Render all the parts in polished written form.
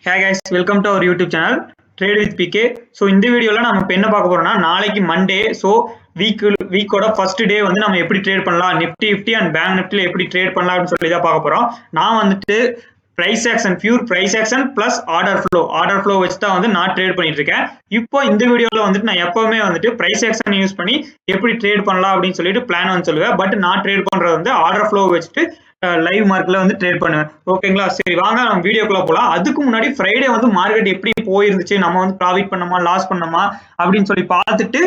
Hey guys, welcome to our YouTube channel Trade with PK. So இந்த வீடியோல நாம இப்ப என்ன பார்க்க போறோம்னா நாளைக்கு மண்டே சோ வீக்கோட ஃபர்ஸ்ட் டே வந்து நாம எப்படி ட்ரேட் பண்ணலாம் நிஃப்டி 50 and பேங்க் நிஃப்டில எப்படி ட்ரேட் பண்ணலாம் அப்படினு சொல்லி தான் பார்க்க போறோம். நான் வந்துட்டு price action pure price action plus order flow வச்சு தான் வந்து நான் ட்ரேட் பண்ணிட்டு இருக்கேன். இப்போ இந்த வீடியோல வந்துட்டு நான் எப்பவுமே வந்துட்டு price action யூஸ் பண்ணி எப்படி ட்ரேட் பண்ணலாம் அப்படினு சொல்லிட்டு பிளான் வந்து சொல்லுவேன். பட் நான் ட்ரேட் பண்றது வந்து order flow வச்சிட்டு லைவ் மார்க்கெட்ல வந்து ட்ரேட் பண்ணுவேன். ஓகேங்களா? சரி வாங்க நம்ம வீடியோக்குள்ள போலாம். அதுக்கு முன்னாடி ஃப்ரைடே வந்து மார்க்கெட் எப்படி போயிருந்துச்சு, நம்ம வந்து ப்ராஃபிட் பண்ணோமா லாஸ் பண்ணோமா அப்படின்னு சொல்லி பார்த்துட்டு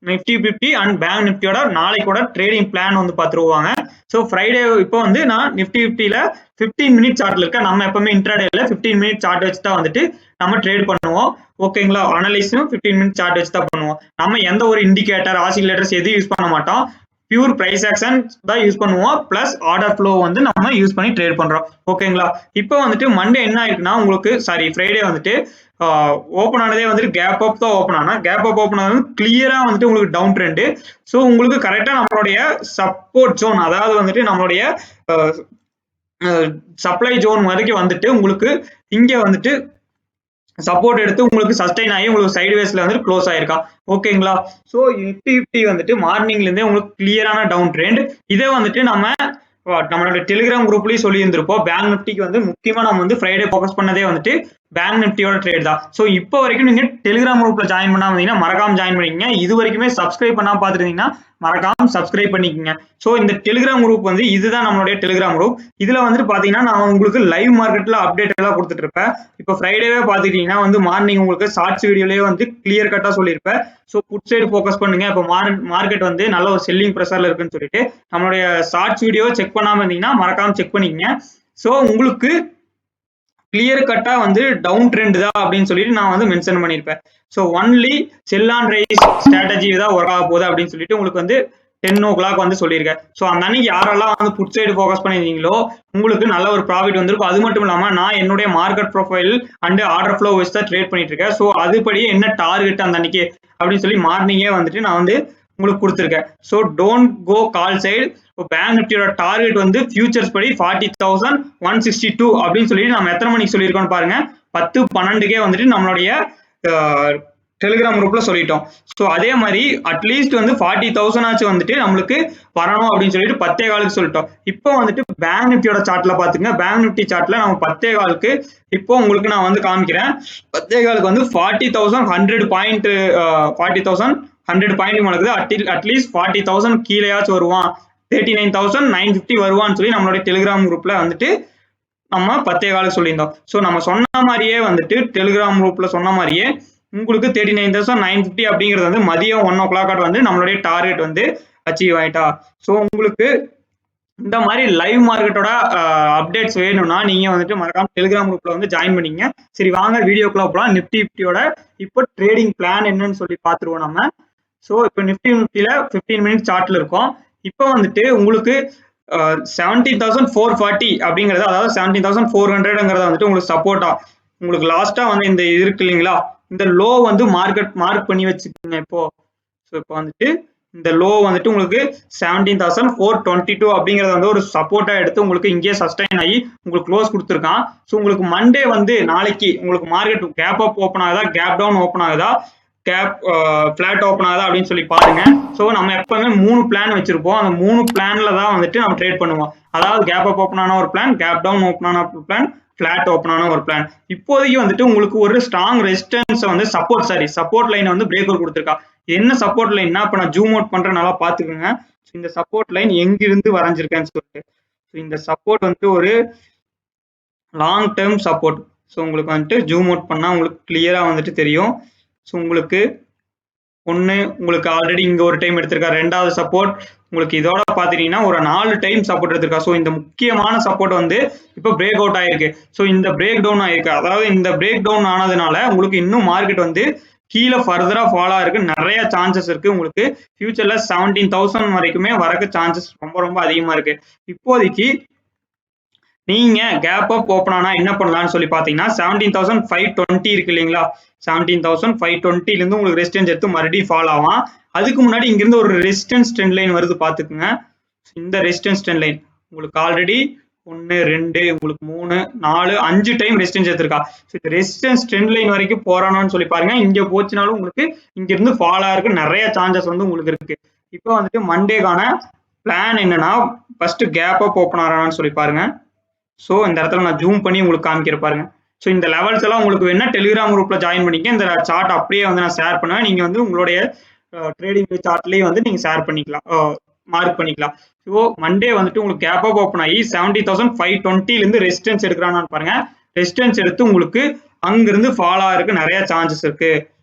நிஃப்டி 50 அண்ட் பேங்க் நிஃப்டியோட நாளைக்கோட ட்ரேடிங் பிளான் வந்து பார்த்துருவாங்க. ஸோ ஃப்ரைடே இப்போ வந்து நான் நிஃப்டி 50ல 15 மினிட் சார்ட்ல இருக்க, நம்ம எப்பவுமே இன்ட்ராடேல 15 மினிட் சார்ட் வச்சு தான் வந்துட்டு நம்ம ட்ரேட் பண்ணுவோம். ஓகேங்களா? அனலைஸும் 15 மினிட் சார்ட் வச்சு தான் பண்ணுவோம். நம்ம எந்த ஒரு இண்டிகேட்டர் ஆசிலேட்டர்ஸ் எதுவும் யூஸ் பண்ண மாட்டோம். பியூர் பிரைஸ் ஆக்ஷன் தான் யூஸ் பண்ணுவோம். பிளஸ் ஆர்டர் ஃப்ளோ வந்து நம்ம யூஸ் பண்ணி ட்ரேட் பண்றோம். ஓகேங்களா? இப்போ வந்துட்டு மண்டே என்ன ஆயிருக்குன்னா உங்களுக்கு ஃப்ரைடே வந்துட்டு ஓப்பன் ஆனதே வந்துட்டு கேப் அப் தான் ஓப்பன் ஆனா, கேப் அப் ஓப்பன் ஆனது கிளியரா வந்துட்டு உங்களுக்கு டவுன் ட்ரெண்ட். ஸோ உங்களுக்கு கரெக்டா நம்மளுடைய சப்போர்ட் ஜோன், அதாவது வந்துட்டு நம்மளுடைய சப்ளை ஜோன் வரைக்கும் வந்துட்டு உங்களுக்கு இங்க வந்துட்டு சப்போர்ட் எடுத்து உங்களுக்கு சஸ்டைன் ஆகி உங்களுக்கு சைட்வேஸ்ல வந்து க்ளோஸ் ஆயிருக்கா. ஓகேங்களா? ஸோ நிஃப்டி 50 வந்துட்டு மார்னிங்ல இருந்தே உங்களுக்கு கிளியரான டவுன் ட்ரெண்ட். இதை வந்துட்டு நம்மளோட டெலிகிராம் குரூப்லயும் சொல்லி இருந்திருப்போம். பேங்க் நிஃப்டிக்கு வந்து முக்கியமா நம்ம வந்து ஃப்ரைடே ஃபோக்கஸ் பண்ணதே வந்துட்டு பேங்க் நிஃப்டியோட ட்ரேட் தான். ஸோ இப்போ வரைக்கும் நீங்க டெலிகிராம் குரூப்ல ஜாயின் பண்ணாம இருந்தீங்கன்னா மறக்காம ஜாயின் பண்ணிக்கங்க. இது வரைக்குமே சப்ஸ்கிரைப் பண்ணாம பாத்துருந்தீங்கன்னா மறக்காம சப்ஸ்கிரைப் பண்ணிக்கங்க. ஸோ இந்த டெலிகிராம் குரூப் வந்து இதுதான் நம்மளுடைய டெலிகிராம் குரூப். இதுல வந்துட்டு பாத்தீங்கன்னா நான் உங்களுக்கு லைவ் மார்க்கெட்ல அப்டேட் எல்லாம் கொடுத்துட்டு இருப்பேன். இப்போ ஃப்ரைடேவே பாத்துக்கிட்டீங்கன்னா வந்து மார்னிங் உங்களுக்கு ஷார்ட்ஸ் வீடியோலயே வந்து கிளியர் கட்டா சொல்லியிருப்பேன். ஸோ புட் சைடு ஃபோக்கஸ் பண்ணுங்க. இப்போ மார்க்கெட் வந்து நல்ல ஒரு செல்லிங் ப்ரெஷர்ல இருக்குன்னு சொல்லிட்டு நம்மளுடைய ஷார்ட்ஸ் வீடியோ செக் பண்ணாம இருந்தீங்கன்னா மறக்காம செக் பண்ணிக்கங்க. ஸோ உங்களுக்கு கிளியர் கட்டா வந்து டவுன் ட்ரெண்ட் தான் அப்படின்னு சொல்லிட்டு நான் வந்து மென்ஷன் பண்ணியிருப்பேன். So only sell on rice strategy தான் ஒர்க் ஆக போகுது அப்படின்னு சொல்லிட்டு உங்களுக்கு வந்து 10 o'clock வந்து சொல்லியிருக்கேன். ஸோ அந்த அன்னைக்கு யாரெல்லாம் வந்து புட் சைடு ஃபோக்கஸ் பண்ணியிருந்தீங்களோ உங்களுக்கு நல்ல ஒரு ப்ராஃபிட் வந்திருக்கும். அது மட்டும் இல்லாமல் நான் என்னுடைய market profile and order flow வச்சு தான் ட்ரேட் பண்ணிட்டு இருக்கேன். ஸோ அதுபடி என்ன டார்கெட் அந்த அன்னைக்கு அப்படின்னு சொல்லி மார்னிங்கே வந்துட்டு நான் வந்து உங்களுக்கு கொடுத்துருக்கேன். So don't go call side. Bank நிஃப்டியோட டார்கெட் வந்து ஃபியூச்சர்ஸ் படி 40,162 அப்படின்னு சொல்லிட்டு நம்ம எத்தனை மணிக்கு சொல்லியிருக்கோம்னு பாருங்க. 10-12 வந்துட்டு நம்மளுடைய டெலிகிராம் குரூப்ல சொல்லிட்டோம். ஸோ அதே மாதிரி அட்லீஸ்ட் வந்து 40,000 ஆச்சு வந்துட்டு நம்மளுக்கு வரணும் அப்படின்னு சொல்லிட்டு 10 சொல்லிட்டோம். இப்போ வந்துட்டு பேங்க் நிஃப்டியோட சார்ட்ல பாத்துங்க. பேங்க் நிஃப்டி சார்ட்ல நம்ம 10 இப்போ உங்களுக்கு நான் வந்து காமிக்கிறேன். 10 வந்து 40,100 பாயிண்ட் 40,100 பாயிண்ட் நடக்குது. அட்லீஸ்ட் 40,000 கீழேயாச்சும் வருவான், 39,950 வருவான்னு சொல்லி நம்மளுடைய டெலிகிராம் குரூப்ல வந்துட்டு நம்ம 10 சொல்லியிருந்தோம். ஸோ நம்ம சொன்ன மாதிரியே வந்துட்டு டெலிகிராம் குரூப்ல சொன்ன மாதிரியே உங்களுக்கு 39,950 அப்படிங்கிறது வந்து மதியம் 1 o'clock வந்து நம்மளுடைய டார்கெட் வந்து அச்சீவ் ஆயிட்டா. ஸோ உங்களுக்கு இந்த மாதிரி லைவ் மார்க்கெட்டோட அப்டேட்ஸ் வேணும்னா நீங்க வந்துட்டு மறக்காம டெலிகிராம் குரூப்ல வந்து ஜாயின் பண்ணிங்க. சரி வாங்க வீடியோக்குள்ள போலாம். நிஃப்டி 50யோட இப்போ ட்ரேடிங் பிளான் என்னன்னு சொல்லி பார்த்துருவோம் நம்ம. ஸோ இப்போ நிஃப்டி 50ல 15 மினிட் சார்ட்ல இருக்கும். இப்போ வந்துட்டு உங்களுக்கு 17,440 அப்படிங்கிறது, அதாவது 17,400ங்கிறத வந்துட்டு உங்களுக்கு சப்போர்ட்டா உங்களுக்கு லாஸ்டா வந்து இந்த இருக்கு இல்லைங்களா, இந்த லோ வந்து மார்க் பண்ணி வச்சுக்கோங்க. இப்போ ஸோ இப்போ வந்துட்டு இந்த லோ வந்துட்டு உங்களுக்கு 17,422 அப்படிங்கறத வந்து ஒரு சப்போர்ட்டா எடுத்து உங்களுக்கு இங்கே சஸ்டைன் ஆகி உங்களுக்கு க்ளோஸ் கொடுத்துருக்கான். ஸோ உங்களுக்கு மண்டே வந்து நாளைக்கு உங்களுக்கு மார்க்கெட் கேப் அப் ஓப்பன் ஆகுதா, கேப் டவுன் ஓப்பன் ஆகுதா, கேப் பிளாட் ஓப்பன் ஆகுதா அப்படின்னு சொல்லி பாருங்க. ஸோ நம்ம எப்பவுமே 3 பிளான் வச்சிருப்போம். அந்த 3 பிளான்ல தான் வந்துட்டு நம்ம ட்ரேட் பண்ணுவோம். அதாவது கேப் அப் ஓப்பன் ஆன ஒரு பிளான், கேப் டவுன் ஓப்பன் ஆன பிளான், பிளாட் ஓப்பன் ஆன ஒரு பிளான். இப்போதைக்கு வந்துட்டு உங்களுக்கு ஒரு ஸ்ட்ராங் ரெசிஸ்டன்ஸ் வந்து சப்போர்ட் லைன் வந்து பிரேக் அவுட் கொடுத்துருக்கா. என்ன சப்போர்ட் லைன்னா இப்போ நான் ஜூம் அவுட் பண்றேன், நல்லா பாத்துக்கோங்க. இந்த சப்போர்ட் லைன் எங்கிருந்து வரைஞ்சிருக்கேன்னு சொல்லிட்டு, இந்த சப்போர்ட் வந்துட்டு ஒரு லாங் டேர்ம் சப்போர்ட். ஸோ உங்களுக்கு வந்துட்டு ஜூம் அவுட் பண்ணா உங்களுக்கு கிளியரா வந்துட்டு தெரியும். ஸோ உங்களுக்கு உங்களுக்கு ஆல்ரெடி இங்க ஒரு டைம் எடுத்திருக்கா. ரெண்டாவது சப்போர்ட் உங்களுக்கு இதோட பாத்தீங்கன்னா ஒரு 4 டைம் சப்போர்ட் எடுத்திருக்கா. ஸோ இந்த முக்கியமான சப்போர்ட் வந்து இப்போ பிரேக் அவுட் ஆயிருக்கு. ஸோ இந்த பிரேக் டவுன் ஆயிருக்கு. அதாவது இந்த பிரேக் டவுன் ஆனதுனால உங்களுக்கு இன்னும் மார்க்கெட் வந்து கீழே ஃபர்தரா ஃபாலோ இருக்கு. நிறைய சான்சஸ் இருக்கு. உங்களுக்கு ஃபியூச்சர்ல 17,000 வரைக்குமே வரக்கு சான்சஸ் ரொம்ப அதிகமா இருக்கு. இப்போதைக்கு நீங்க கேப் அப் ஓப்பன் ஆனா என்ன பண்ணலாம்னு சொல்லி பாத்தீங்கன்னா 17,520 இருக்கு இல்லைங்களா, 17,520 இருந்து உங்களுக்கு ரெசிஸ்டன்ஸ் எடுத்து மறுபடியும் ஃபாலோ ஆகும். அதுக்கு முன்னாடி இங்கிருந்து ஒரு ரெசிஸ்டன்ஸ் ட்ரெண்ட் லைன் வருது பாத்துக்குங்க. இந்த ரெசிஸ்டன்ஸ் ட்ரெண்ட் லைன் உங்களுக்கு ஆல்ரெடி 1 2 உங்களுக்கு 3 4 5 டைம் ரெசிஸ்டன்ஸ் எடுத்திருக்கா. ஸோ இந்த ரெசிஸ்டன்ஸ் ட்ரெண்ட் லைன் வரைக்கும் போறானான்னு சொல்லி பாருங்க. இங்க போச்சுனாலும் உங்களுக்கு இங்க இருந்து ஃபால் ஆகிறதுக்கு நிறைய சான்சஸ் வந்து உங்களுக்கு இருக்கு. இப்போ வந்துட்டு மண்டேக்கான பிளான் என்னன்னா ஃபர்ஸ்ட் கேப் அப் ஓப்பன் ஆகிறான்னு சொல்லி பாருங்க. ஸோ இந்த இடத்துல நான் ஜூம் பண்ணி உங்களுக்கு காமிக்கிற பாருங்க. ஸோ இந்த லெவல்ஸ் எல்லாம் உங்களுக்கு வேணா டெலிகிராம் குரூப்ல ஜாயின் பண்ணிக்க. இந்த சார்ட் அப்படியே வந்து நான் ஷேர் பண்ணுவேன். நீங்க வந்து உங்களுடைய ட்ரேடிங் சார்ட்லயே வந்து நீங்க ஷேர் பண்ணிக்கலாம், மார்க் பண்ணிக்கலாம். ஸோ மண்டே வந்துட்டு உங்களுக்கு கேப் அப் ஓப்பன் ஆகி 70,520 இருந்து ரெசிஸ்டன்ஸ் எடுக்கிறான்னு பாருங்க. ரெசிஸ்டன்ஸ் எடுத்து உங்களுக்கு அங்கிருந்து ஃபால் ஆகிறதுக்கு நிறைய சான்சஸ் இருக்கு.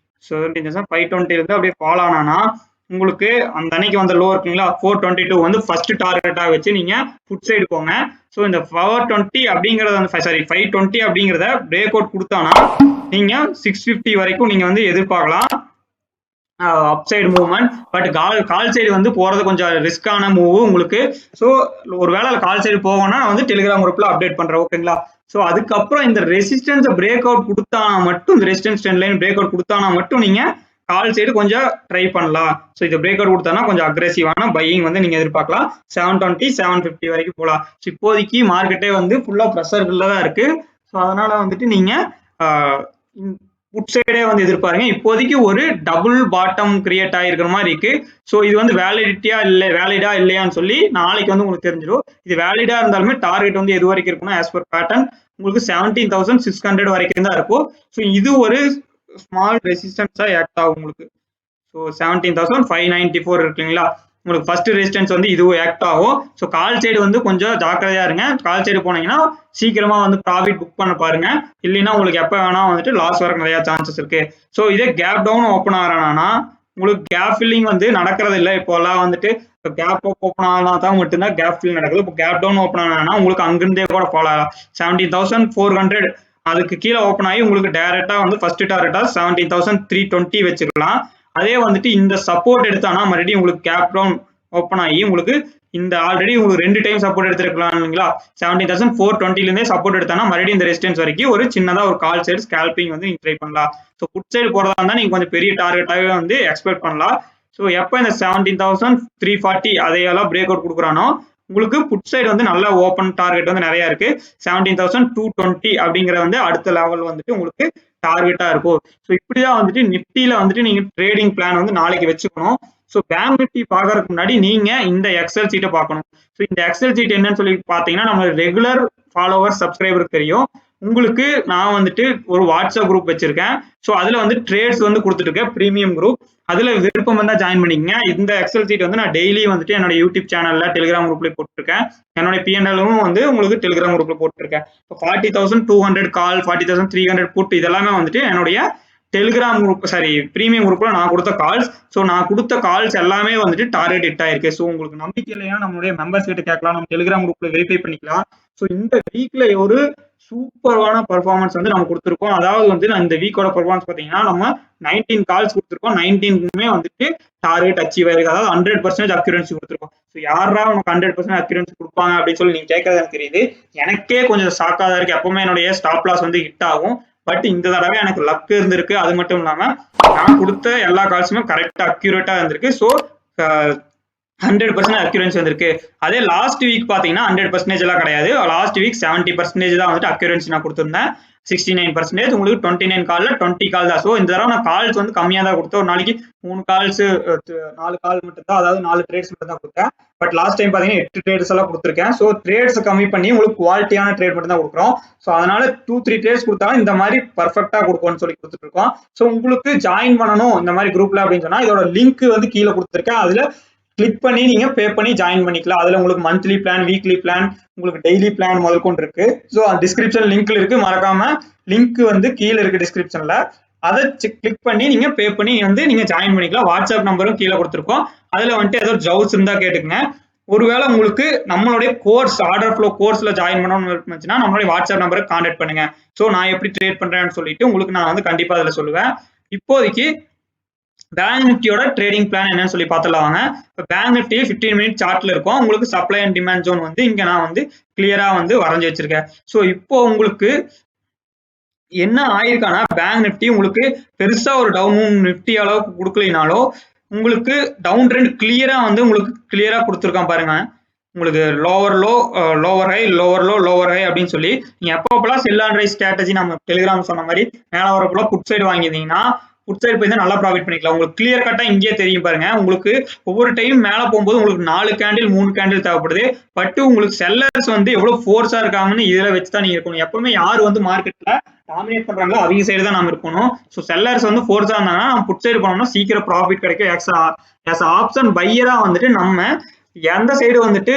70,520 இருந்து அப்படியே ஃபால் ஆனானா உங்களுக்கு அந்த அன்னைக்கு வந்த லோ இருக்குங்களா 422 வந்து ஃபர்ஸ்ட் டார்கெட்டா வச்சு நீங்க ஃபுட் சைடு போங்க. ஸோ இந்த 420 அப்படிங்கறத வந்து 520 அப்படிங்கிறத பிரேக் அவுட் கொடுத்தானா நீங்க 650 வரைக்கும் நீங்க வந்து எதிர்பார்க்கலாம் upside movement. But call side வந்து போறது கொஞ்சம் ரிஸ்கான மூவ் உங்களுக்கு. ஸோ ஒருவேளை கால் சைடு போகணும்னா வந்து டெலிகிராம் குரூப்ல அப்டேட் பண்றேன், ஓகேங்களா. ஸோ அதுக்கப்புறம் இந்த ரெசிஸ்டன்ஸ் பிரேக் அவுட் கொடுத்தானா மட்டும், இந்த resistance trend line break out கொடுத்தானா மட்டும் நீங்க கால் சைடு கொஞ்சம் ட்ரை பண்ணலாம். ஸோ இது பிரேக் அவுட் கொடுத்தானா கொஞ்சம் அக்ரெசிவான பையிங் வந்து நீங்க எதிர்பார்க்கலாம். 720 750 வரைக்கும் போகலாம். ஸோ இப்போதைக்கு மார்க்கெட்டே வந்து ஃபுல்லா ப்ரெஷர்ல தான் இருக்கு. ஸோ அதனால வந்துட்டு நீங்க புட் சைடே வந்து எதிர்பாருங்க. இப்போதைக்கு ஒரு டபுள் பாட்டம் கிரியேட் ஆகிருக்கிற மாதிரி இருக்கு. ஸோ இது வந்து வேலிடா இல்லையான்னு சொல்லி நாளைக்கு வந்து உங்களுக்கு தெரிஞ்சிடும். இது வேலிடா இருந்தாலுமே டார்கெட் வந்து எது வரைக்கும் இருக்குன்னா ஆஸ் பர் பேட்டர்ன் உங்களுக்கு 17,600 வரைக்கும் தான் இருக்கும். ஸோ இது ஒரு ஸ்மால் ரெசிஸ்டன்ஸா ஆக்ட் ஆகும் உங்களுக்கு. ஸோ 17,594 இருக்குங்களா, உங்களுக்கு ஃபர்ஸ்ட் ரெசிஸ்டன்ஸ் வந்து இது ஆக்ட் ஆகும். ஸோ கால் சைடு வந்து கொஞ்சம் ஜாக்கிரதையா இருங்க. கால் சைடு போனீங்கன்னா சீக்கிரமா வந்து ப்ராஃபிட் புக் பண்ண பாருங்க. இல்லைன்னா உங்களுக்கு எப்போ வேணா வந்துட்டு லாஸ் வர நிறைய சான்சஸ் இருக்கு. ஸோ இதே கேப் டவுன் ஓப்பன் ஆகிறானா உங்களுக்கு கேப் ஃபில்லிங் வந்து நடக்கிறது இல்லை. இப்போலாம் வந்துட்டு இப்போ கேப் ஓப்பன் ஆனா தான் மட்டும்தான் கேப் ஃபில் நடக்குது. இப்போ கேப் டவுன் ஓப்பன் ஆனா உங்களுக்கு அங்கிருந்தே கூட ஃபாலோ ஆகலாம். 17,400 அதுக்கு கீழே ஓப்பன் ஆகி உங்களுக்கு டைரக்டா வந்து ஃபர்ஸ்ட் டார்கெட்டா 17,320 வச்சுக்கலாம். அதே வந்துட்டு இந்த சப்போர்ட் எடுத்தானா மறுபடியும் உங்களுக்கு கேப் டவுன் ஓப்பன் ஆகி உங்களுக்கு இந்த ஆல்ரெடி உங்களுக்கு 2 டைம் சப்போர்ட் எடுத்துருக்கலாம் இல்லைங்களா. 17,420 இருந்தே சப்போர்ட் எடுத்தானா மறுபடியும் இந்த ரெசிஸ்டன்ஸ் வரைக்கும் ஒரு சின்னதா ஒரு கால் சைடு ஸ்கேல்பிங் வந்து நீங்க ட்ரை பண்ணலாம். ஸோ புட் சைடு போறதா இருந்தா நீங்க கொஞ்சம் பெரிய டார்கெட்டாவே வந்து எக்ஸ்பெக்ட் பண்ணலாம். ஸோ எப்போ இந்த 17,340 அதையெல்லாம் பிரேக் அவுட் கொடுக்குறானோ உங்களுக்கு புட் சைடு வந்து நல்ல ஓப்பன் டார்கெட் வந்து நிறைய இருக்கு. 17,220 அப்படிங்கிற வந்து அடுத்த லெவல் வந்துட்டு உங்களுக்கு டார்கெட்டா இருக்கும். ஸோ இப்படிதான் வந்துட்டு நிப்டியில வந்துட்டு நீங்க ட்ரேடிங் பிளான் வந்து நாளைக்கு வச்சுக்கணும். ஸோ பேங்க் நிப்டி பாக்குறதுக்கு முன்னாடி நீங்க இந்த எக்ஸல் சீட்டை பார்க்கணும். ஸோ இந்த எக்ஸல் சீட் என்னன்னு சொல்லி பாத்தீங்கன்னா நம்ம ரெகுலர் ஃபாலோவர் சப்ஸ்கிரைபருக்கு தெரியும். உங்களுக்கு நான் வந்துட்டு ஒரு வாட்ஸ்அப் குரூப் வச்சிருக்கேன். ஸோ அதுல வந்து ட்ரேட்ஸ் வந்து கொடுத்துட்டு இருக்கேன், பிரீமியம் குரூப். அதுல விருப்பம் வந்தா ஜாயின் பண்ணிக்கங்க. இந்த எக்ஸல் சீட் வந்து நான் டெய்லி வந்துட்டு என்னோட யூடியூப் சேனல்ல டெலிகிராம் குரூப்ல போட்டுருக்கேன். என்னோட பிஎன்எலும் வந்து உங்களுக்கு டெலிகிராம் குரூப்ல போட்டுருக்கேன். 40,200 கால், 40,300 புட் இதெல்லாமே வந்துட்டு என்னுடைய டெலிகிராம் குரூப் பிரீமியம் குரூப்ல நான் கொடுத்த கால்ஸ். ஸோ நான் கொடுத்த கால்ஸ் எல்லாமே வந்துட்டு டார்கெட் ஹிட் ஆயிருக்கு. ஸோ உங்களுக்கு நம்பிக்கை இல்லையா நம்மளுடைய மெம்பர்ஸ் கிட்ட கேட்கலாம், நம்ம டெலிகிராம் குரூப்ல வெரிஃபை பண்ணிக்கலாம். ஸோ இந்த வீக்ல ஒரு சூப்பரான பர்ஃபார்மன்ஸ் வந்து நம்ம கொடுத்துருக்கோம். அதாவது வந்து இந்த வீக்கோட பர்ஃபார்மன்ஸ் பார்த்தீங்கன்னா நம்ம 19 கால்ஸ் கொடுத்துருக்கோம். 19க்குமே வந்துட்டு டார்கெட் அச்சீவ் ஆயிருக்கு. அதாவது 100% அக்யூரன்சி கொடுத்துருக்கோம். ஸோ யாரா உனக்கு 100% அக்யூரன்சி கொடுப்பாங்க அப்படின்னு சொல்லி நீங்க கேட்கறது எனக்கு தெரியுது. எனக்கே கொஞ்சம் ஷாக்காக தான் இருக்கு. எப்பவுமே என்னுடைய ஸ்டாப் லாஸ் வந்து ஹிட் ஆகும். பட் இந்த தடவை எனக்கு லக் இருந்திருக்கு. அது மட்டும் இல்லாம நான் கொடுத்த எல்லா கால்ஸுமே கரெக்டா அக்யூரேட்டா இருந்திருக்கு. ஸோ 100% அக்யூரன்சி வந்திருக்கு. அதே லாஸ்ட் வீக் பாத்தீங்கன்னா 100% எல்லாம் கிடையாது. லாஸ்ட் வீக் 70% தான் வந்துட்டு அக்யூரன்சி நான் கொடுத்திருந்தேன். 69% உங்களுக்கு 29 கால்ல 20 கால் தான். ஸோ இந்த தடவை நான் கால்ஸ் வந்து கம்மியா தான் கொடுத்தேன். ஒரு நாளைக்கு 3 கால்ஸ் 4 கால் மட்டும் தான், அதாவது 4 ட்ரேட்ஸ் மட்டும் தான் கொடுத்தேன். பட் லாஸ்ட் டைம் பாத்தீங்கன்னா 8 ட்ரேட்ஸ் எல்லாம் கொடுத்துருக்கேன். ஸோ ட்ரேட்ஸ் கம்மி பண்ணி உங்களுக்கு குவாலிட்டியான ட்ரேட் மட்டும் தான் கொடுக்குறோம். ஸோ அதனால 2-3 ட்ரேட்ஸ் கொடுத்தாலும் இந்த மாதிரி பர்ஃபெக்டா கொடுக்கும்னு சொல்லி கொடுத்துட்டு இருக்கோம். ஸோ உங்களுக்கு ஜாயின் பண்ணணும் இந்த மாதிரி குரூப்ல அப்படின்னு சொன்னா இதோட லிங்க் வந்து கீழே கொடுத்துருக்கேன். அதுல கிளிக் பண்ணி நீங்க பே பண்ணி ஜாயின் பண்ணிக்கலாம். அதுல உங்களுக்கு மந்த்லி பிளான், வீக்லி பிளான், உங்களுக்கு டெய்லி பிளான் முதல் கொண்டு இருக்கு. ஸோ டிஸ்கிரிப்ஷன் லிங்க்ல இருக்கு, மறக்காம லிங்க் வந்து கீழே இருக்கு டிஸ்கிரிப்ஷன்ல. அதை கிளிக் பண்ணி நீங்க பே பண்ணி வந்து நீங்க ஜாயின் பண்ணிக்கலாம். வாட்ஸ்அப் நம்பரும் கீழே கொடுத்துருக்கோம். அதுல வந்துட்டு ஏதோ ஜவுஸ் இருந்தா கேட்டுக்குங்க. ஒருவேளை உங்களுக்கு நம்மளுடைய கோர்ஸ் ஆர்டர் ஃப்ளோ கோர்ஸ்ல ஜாயின் பண்ணணும்னு இருந்துச்சுன்னா நம்மளுடைய வாட்ஸ்அப் நம்பரை கான்டாக்ட் பண்ணுங்க. ஸோ நான் எப்படி ட்ரேட் பண்றேன்னு சொல்லிட்டு உங்களுக்கு நான் வந்து கண்டிப்பா அதுல சொல்லுவேன். இப்போதைக்கு பேங்க் நிஃப்டியோட ட்ரேடிங் பிளான் என்னன்னு சொல்லி பார்த்துலாம் வாங்க. இப்போ பேங்க் நிஃப்டி 15 மினிட் சார்ட்ல இருக்கும். உங்களுக்கு சப்ளை அண்ட் டிமாண்ட் ஜோன் வந்து இங்க நான் வந்து கிளியரா வந்து வரைஞ்சி வச்சிருக்கேன். ஸோ இப்போ உங்களுக்கு என்ன ஆயிருக்கானா பேங்க் நிஃப்டி உங்களுக்கு பெருசா ஒரு டவுன் நிஃப்டி அளவுக்கு கொடுக்கலினாலும் உங்களுக்கு டவுன் ட்ரெண்ட் கிளியரா வந்து உங்களுக்கு கிளியரா கொடுத்துருக்கான் பாருங்க. உங்களுக்கு லோவர் ஹை அப்படின்னு சொல்லி நீங்க எப்பப்பெல்லாம் செல் அண்ட் ரைஸ் ஸ்ட்ராட்டஜி நம்ம டெலிகிராம் சொன்ன மாதிரி மேல வரப்போ புட் சைடு வாங்கியிருந்தீங்கன்னா புட் சைடு போய் நல்லா ப்ராஃபிட் பண்ணிக்கலாம். உங்களுக்கு கிளியர் கட்டா இங்கே தெரியும் பாருங்க. உங்களுக்கு ஒவ்வொரு டைம் மேல போகும்போது உங்களுக்கு 4 கேண்டில் 3 கேண்டில் தேவைப்படுது. பட் உங்களுக்கு செல்லர்ஸ் வந்து எவ்வளவு ஃபோர்ஸா இருக்காங்கன்னு இதுல வச்சுதான் நீங்க இருக்கணும். எப்பவுமே யார் வந்து மார்க்கெட்ல டாமினேட் பண்றாங்களோ அவங்க சைடு தான் நம்ம இருக்கணும். ஸோ செல்லர்ஸ் வந்து ஃபோர்ஸா இருந்தாங்கன்னா நம்ம புட் சைடு போனோம்னா சீக்கிரம் ப்ராஃபிட் கிடைக்கும். ஆப்ஷன் பையரா வந்துட்டு நம்ம எந்த சைடு வந்துட்டு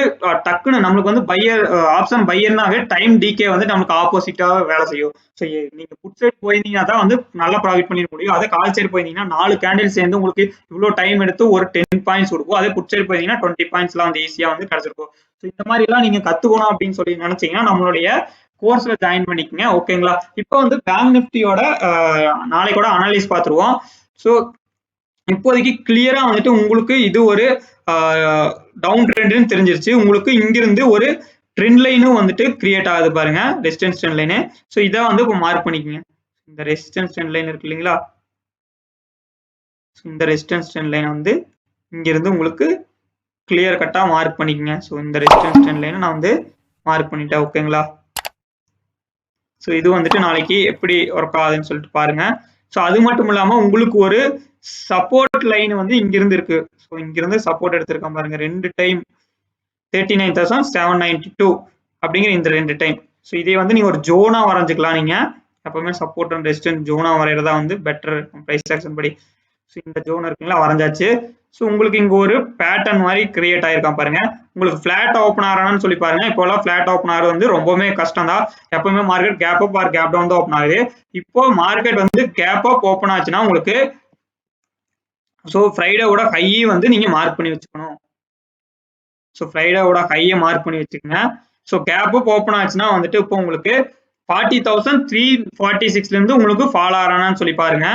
டக்குன்னு நம்மளுக்கு வந்து பையர் ஆப்ஷன் பையர்னாவே டைம் டிகே வந்து நமக்கு ஆப்போசிட்டா வேலை செய்யும். ஸோ நீங்க புட் சைடு போயிருந்தீங்கன்னா தான் வந்து நல்லா ப்ராஃபிட் பண்ணிட முடியும். அதே கால் சைடு போயிருந்தீங்கன்னா 4 கேண்டில் சேர்ந்து உங்களுக்கு இவ்வளவு டைம் எடுத்து ஒரு 10 பாயிண்ட்ஸ் கொடுக்கும். அதே புட் சைடு போயிருந்தீங்கன்னா 20 பாயிண்ட்ஸ்லாம் வந்து ஈஸியா வந்து கிடைச்சிருக்கும். ஸோ இந்த மாதிரி எல்லாம் நீங்க கத்துக்கணும் அப்படின்னு சொல்லி நினைச்சீங்கன்னா நம்மளுடைய கோர்ஸ்ல ஜாயின் பண்ணிக்கங்க. ஓகேங்களா? இப்போ வந்து பேங்க் நிஃப்டியோட நாளைக்கோட அனலைஸ் பார்த்துருவோம். ஸோ இப்போதைக்கு கிளியரா வந்துட்டு உங்களுக்கு இது ஒரு டவுன் ட்ரெண்ட்னு தெரிஞ்சிருச்சு. உங்களுக்கு இங்கிருந்து ஒரு ட்ரெண்ட் லைனும் வந்துட்டு கிரியேட் ஆகுது பாருங்க, ரெசிஸ்டன்ஸ் ட்ரெண்ட் லைனு. ஸோ இதை வந்து இப்போ மார்க் பண்ணிக்கோங்க. இந்த ரெசிஸ்டன்ஸ் ட்ரெண்ட் லைன் இருக்கு இல்லைங்களா? இந்த ரெசிஸ்டன்ஸ் ட்ரெண்ட் லைனை வந்து இங்கிருந்து உங்களுக்கு கிளியர் கட்டா மார்க் பண்ணிக்கோங்க. ஸோ இந்த ரெசிஸ்டன்ஸ் ட்ரெண்ட் லைனை நான் வந்து மார்க் பண்ணிட்டேன். ஓகேங்களா? ஸோ இது வந்துட்டு நாளைக்கு எப்படி ஒர்க் ஆகுதுன்னு சொல்லிட்டு பாருங்க. ஸோ அது மட்டும் இல்லாம உங்களுக்கு ஒரு சப்போர்ட் லைன் வந்து இங்கிருந்து இருக்கு. ஸோ இங்கிருந்து சப்போர்ட் எடுத்திருக்கேன் பாருங்க, 2 டைம் 39,792 அப்படிங்கிற இந்த 2 டைம். ஸோ இதே வந்து நீங்க ஒரு ஜோனா வரைஞ்சுக்கலாம். நீங்க எப்பவுமே சப்போர்ட் அண்ட் ரெசிஸ்டன்ஸ் ஜோனா வரைகிறதா வந்து பெட்டர் பிரைஸ் ஆக்ஷன் படி. ஸோ இந்த ஜோன் இருக்குங்களா, வரைஞ்சாச்சு. ஸோ உங்களுக்கு இங்க ஒரு பேட்டர்ன் மாதிரி கிரியேட் ஆயிருக்கான் பாருங்க. உங்களுக்கு பிளாட் ஓப்பன் ஆகணும்னு சொல்லி பாருங்க. இப்போலாம் பிளாட் ஓப்பன் ஆகிறது வந்து ரொம்பவே கஷ்டம் தான். எப்பவுமே market cap up or cap down தான் ஓப்பன் ஆகுது. இப்போ மார்க்கெட் வந்து கேப் அப் ஓப்பன் ஆச்சுன்னா உங்களுக்கு ஸோ ஃப்ரைடேவோட ஹை வந்து நீங்க மார்க் பண்ணி வச்சுக்கணும். ஸோ ஃப்ரைடேவோட ஹையை மார்க் பண்ணி வச்சுக்கோங்க. ஸோ கேப் அப் ஓப்பன் ஆச்சுன்னா வந்துட்டு இப்போ உங்களுக்கு 40,346 இருந்து உங்களுக்கு ஃபால் ஆறானான்னு சொல்லி பாருங்க.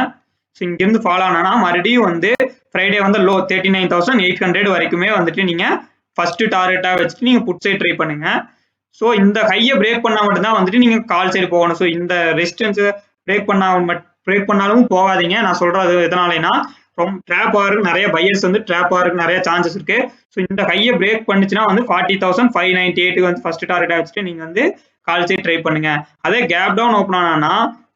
ஸோ இங்கிருந்து ஃபால் ஆனா மறுபடியும் வந்து ஃப்ரைடே வந்து லோ 39,800 வரைக்குமே வந்துட்டு நீங்க ஃபர்ஸ்ட் டார்கெட்டா வச்சுட்டு நீங்க புட் சைட் ட்ரை பண்ணுங்க. ஸோ இந்த ஹையை பிரேக் பண்ணா மட்டும்தான் வந்துட்டு நீங்க கால் சைடு போகணும். ஸோ இந்த ரெசிஸ்டன்ஸ் பிரேக் பண்ணாலும் போகாதீங்க. நான் சொல்றது எதனாலனா ரொம்ப ட்ராப் ஆகிறதுக்கு நிறைய பையர்ஸ் வந்து ட்ராப் ஆகிறதுக்கு நிறைய சான்சஸ் இருக்கு. ஸோ இந்த ஹையை பிரேக் பண்ணுச்சுன்னா வந்து 40,598 வந்து ஃபர்ஸ்ட் டார்கெட்டா வச்சுட்டு நீங்க வந்து கால் சைட் ட்ரை பண்ணுங்க. அதே கேப் டவுன் ஓப்பன் ஆனா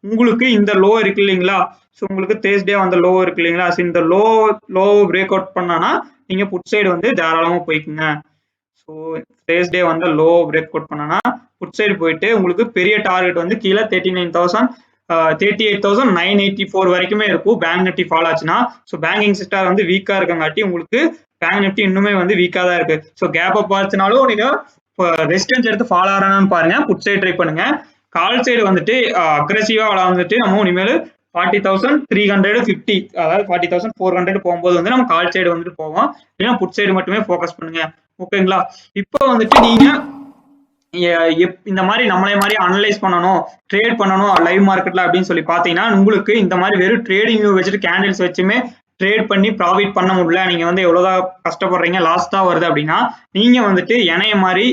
உங்களுக்கு இந்த லோ இருக்கு இல்லைங்களா? ஸோ உங்களுக்கு தேர்ஸ்டே வந்த லோ இருக்கு இல்லைங்களா? ஸோ இந்த லோ பிரேக் அவுட் பண்ணானா நீங்க புட் சைடு வந்து தாராளமா போய்க்குங்க. ஸோ தேர்ஸ்டே வந்து லோ பிரேக் அவுட் பண்ணானா புட் சைடு போயிட்டு உங்களுக்கு பெரிய டார்கெட் வந்து கீழே 38,984 வரைக்குமே இருக்கும். பேங்க் நிஃப்டி ஃபால் ஆச்சுன்னா ஸோ பேங்கிங் செக்டார் வந்து வீக்கா இருக்கங்காட்டி உங்களுக்கு பேங்க் நிஃப்டி இன்னுமே வந்து வீக்கா தான் இருக்கு. ஸோ கேப் அப் ஆச்சுனாலும் நீங்க ரெசிஸ்டன்ஸ் எடுத்து ஃபால் ஆறானான்னு பாருங்க, புட் சைடு ட்ரை பண்ணுங்க. கால் சைடு வந்துட்டு அக்ரெசிவா வந்துட்டு நம்ம இனிமேல் 40,350 அதாவது 40,400 போகும்போது வந்து நம்ம கால் சைடு வந்துட்டு போவோம். இல்லைன்னா புட் சைடு மட்டுமே ஃபோக்கஸ் பண்ணுங்க. ஓகேங்களா? இப்போ வந்துட்டு நீங்க இந்த மாதிரி நம்மளே மாதிரி அனலைஸ் பண்ணணும், ட்ரேட் பண்ணணும் லைவ் மார்க்கெட்ல அப்படின்னு சொல்லி பாத்தீங்கன்னா உங்களுக்கு இந்த மாதிரி வெறும் ட்ரேடிங் வச்சுட்டு கேண்டில்ஸ் வச்சுமே ட்ரேட் பண்ணி ப்ராஃபிட் பண்ண முடியல, நீங்க வந்து எவ்வளவுதான் கஷ்டப்படுறீங்க, லாஸ் தான் வருது அப்படின்னா நீங்க வந்துட்டு இணைய மாதிரி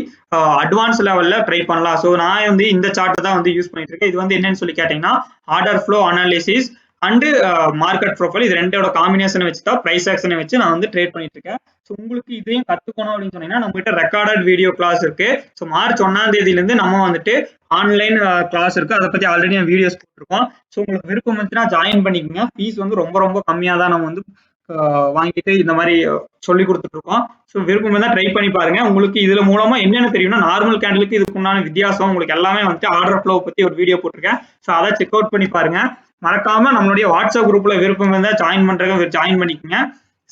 அட்வான்ஸ் லெவல்ல ட்ரை பண்ணலாம். ஸோ நான் வந்து இந்த சார்ட் தான் வந்து யூஸ் பண்ணிட்டு இருக்கேன். இது வந்து என்னன்னு சொல்லி கேட்டீங்கன்னா order flow analysis and market profile, இது ரெண்டோட காம்பினேஷனை வச்சு தான் பிரைஸ் ஆக்ஷனை வச்சு நான் வந்து ட்ரேட் பண்ணிட்டு இருக்கேன். ஸோ உங்களுக்கு இதையும் கத்துக்கணும் அப்படின்னு சொன்னீங்கன்னா நம்ம கிட்ட ரெக்கார்டட் வீடியோ கிளாஸ் இருக்கு. ஸோ மார்ச் 1ஆம் தேதியிலிருந்து நம்ம வந்துட்டு ஆன்லைன் கிளாஸ் இருக்கு. அதை பத்தி ஆல்ரெடி நான் வீடியோஸ் போட்டிருக்கோம். ஸோ உங்களுக்கு விருப்பம் வந்துச்சுன்னா ஜாயின் பண்ணிக்கோங்க. ஃபீஸ் வந்து ரொம்ப ரொம்ப கம்மியா தான் நம்ம வந்து வாங்கிட்டு இந்த மாதிரி சொல்லி கொடுத்துட்டு இருக்கோம். ஸோ விருப்பம் இருந்தால் ட்ரை பண்ணி பாருங்க. உங்களுக்கு இதுல மூலமா என்னென்ன தெரியும்னா நார்மல் கேண்டிலுக்கு இதுக்கு உண்டான வித்தியாசம் உங்களுக்கு எல்லாமே வந்துட்டு ஆர்டர் ஃப்ளோ பத்தி ஒரு வீடியோ போட்டிருக்கேன். ஸோ அதை செக் அவுட் பண்ணி பாருங்க. மறக்காம நம்மளுடைய வாட்ஸ்அப் குரூப்ல விருப்பம் இருந்தால் ஜாயின் பண்ணிக்கோங்க.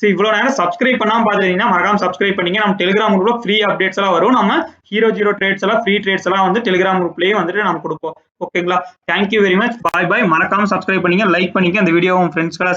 ஸோ இவ்வளவு நேரம் சப்ஸ்கிரைப் பண்ணாம பாத்துட்டீங்கன்னா மறக்காம சப்ஸ்கிரைப் பண்ணிங்க. நம்ம டெலிகிராம் குரூப்ல ஃப்ரீ அப்டேட்ஸ் எல்லாம் வரும். நம்ம ஹீரோ ட்ரேட்ஸ் எல்லாம் ஃப்ரீ ட்ரேட்ஸ் எல்லாம் வந்து டெலிகிராம் குரூப்லயே வந்துட்டு நம்ம கொடுப்போம். ஓகேங்களா? Thank you very much. பாய். மறக்காம சப்ஸ்கிரைப் பண்ணிங்க, லைக் பண்ணிக்க, இந்த வீடியோ உங்க ஃப்ரெண்ட்ஸ்களா